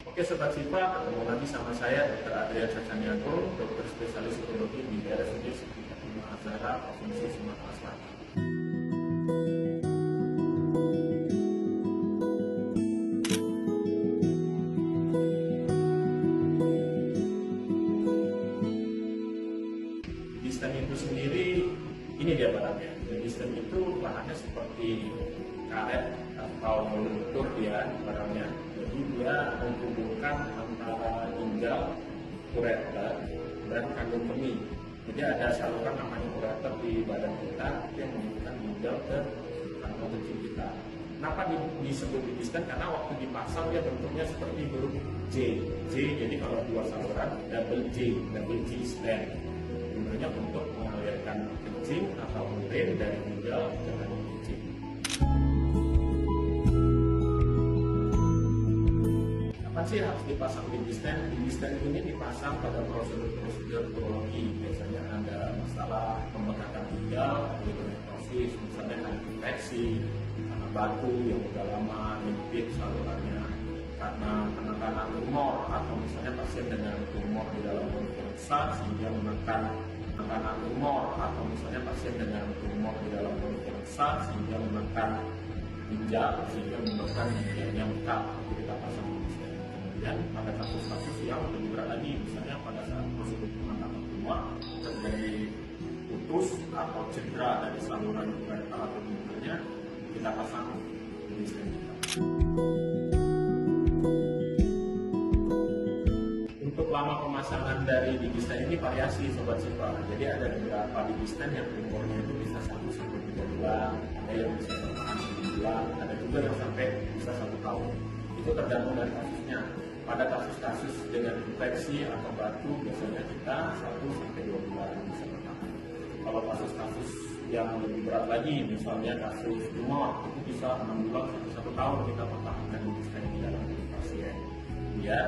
Oke Sobat Siva, ketemu lagi sama saya Dr. Adrian Cacaniago, dokter spesialis urologi di RSUD Siti Fatimah Az-Zahra, Provinsi Sumatera Selatan. Distem itu sendiri, ini dia barangnya. Distem itu bahannya seperti karet atau lentur ya barangnya. Jadi dia menghubungkan antara ginjal, ureter, dan kandung kemih. Jadi ada saluran namanya ureter di badan kita yang menghubungkan ginjal ke kandung kecil kita. Kenapa disebut distem? Karena waktu dipasang dia bentuknya seperti huruf J. Jadi kalau dua saluran double G stem. Gunanya untuk mengalirkan kencing atau urin dari ginjal ke kandung kecil. Apa sih harus dipasang di distem? Di distem ini dipasang pada prosedur urologi. Biasanya ada masalah pembengkakan ginjal, hidronephrosis, misalnya ada infeksi, karena batu yang udah lama menyempit salurannya, karena penekanan tumor, atau misalnya pasien dengan tumor di dalam mulut yang besar sehingga menekan penekanan tumor, atau misalnya pasien dengan tumor di dalam mulut yang besar sehingga menekan ginjal sehingga menyebabkan ginjalnya bengkak. Kita pasang di distem. Kemudian pada kasus-kasus yang lebih berat lagi, misalnya pada saat prosedur pengangkatan tumor terjadi putus atau cedera dari saluran ureter atau ginjalnya, kita pasang di distem kita. Untuk lama pemasangan dari distem ini variasi Sobat Siva. Jadi ada beberapa distem yang umurnya itu bisa 1-3 bulan, ada yang bisa bertahan 1 bulan, ada juga yang sampai bisa 1 tahun. Itu tergantung dari kasusnya. Pada kasus-kasus dengan infeksi atau batu biasanya kita 1-2 bulan bisa bertahan. Kalau kasus-kasus yang lebih berat lagi, misalnya kasus tumor, itu bisa 6 bulan sampai 1 tahun kita pertahankan di distem di dalam tubuh pasien. Biar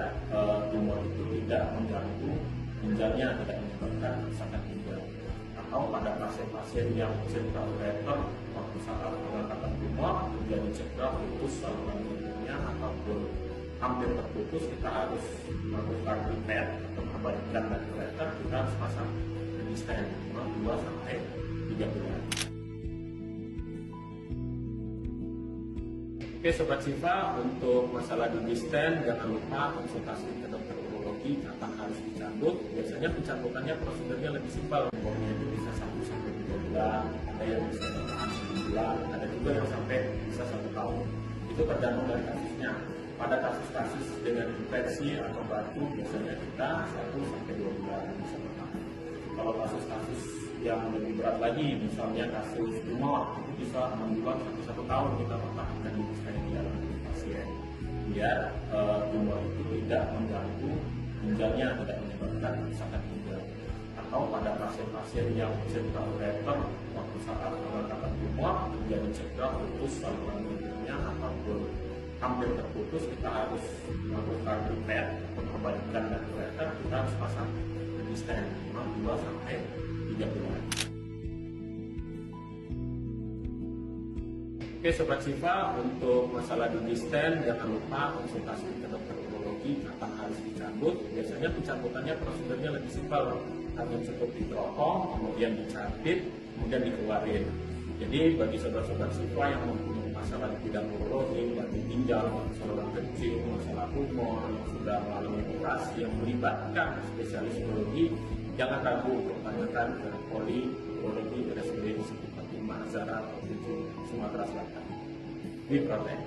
tumor itu tidak mengganggu ginjalnya, tidak menyebabkan kerusakan ginjal. Atau pada pasien-pasien yang cedera ureter, waktu saat pengangkatan tumor terjadi cedera putus saluran ginjalnya ataupun hampir terputus, kita harus melakukan repair atau perbaikan dari ureter. Kita harus pasang distem 2-3 bulan. Oke Sobat Siva, untuk masalah di distem jangan lupa konsultasi ke dokter urologi kapan harus dicabut. Biasanya pencabutannya prosedurnya lebih simpel. Umurnya itu bisa 1-3 bulan, ada yang bisa bertahan 1 bulan, ada juga yang sampai bisa 1 tahun. Itu tergantung dari kasusnya. Pada kasus-kasus dengan infeksi atau batu biasanya kita 1-2 bulan bisa bertahan. Kalau kasus-kasus yang lebih berat lagi, misalnya kasus tumor, itu bisa 6 bulan sampai 1 tahun kita pertahankan di distem di dalam tubuh pasien. Biar tumor itu tidak mengganggu ginjalnya, tidak menyebabkan kerusakan ginjal. Atau pada pasien-pasien yang cedera ureter, waktu saat pengangkatan tumor terjadi cedera putus saluran ginjalnya ataupun hampir terputus, kita harus melakukan repair atau perbaikan dari ureter. Kita harus pasang distem 2-3 bulan. Oke Sobat Siva, untuk masalah di distem jangan lupa konsultasi ke dokter urologi kapan harus dicabut. Biasanya pencabutannya prosedurnya lebih simpel, hanya cukup diteropong, kemudian dicabut, kemudian dikeluarin. Jadi bagi sobat-sobat Siva yang mempunyai masalah di bidang urologi, bagi ginjal, saluran kencing, masalah tumor yang sudah melalui operasi yang melibatkan spesialis urologi, jangan ragu untuk tanyakan ke poli urologi RSUD Siti Fatimah Az-Zahra, Provinsi Sumatera Selatan. Di Protek.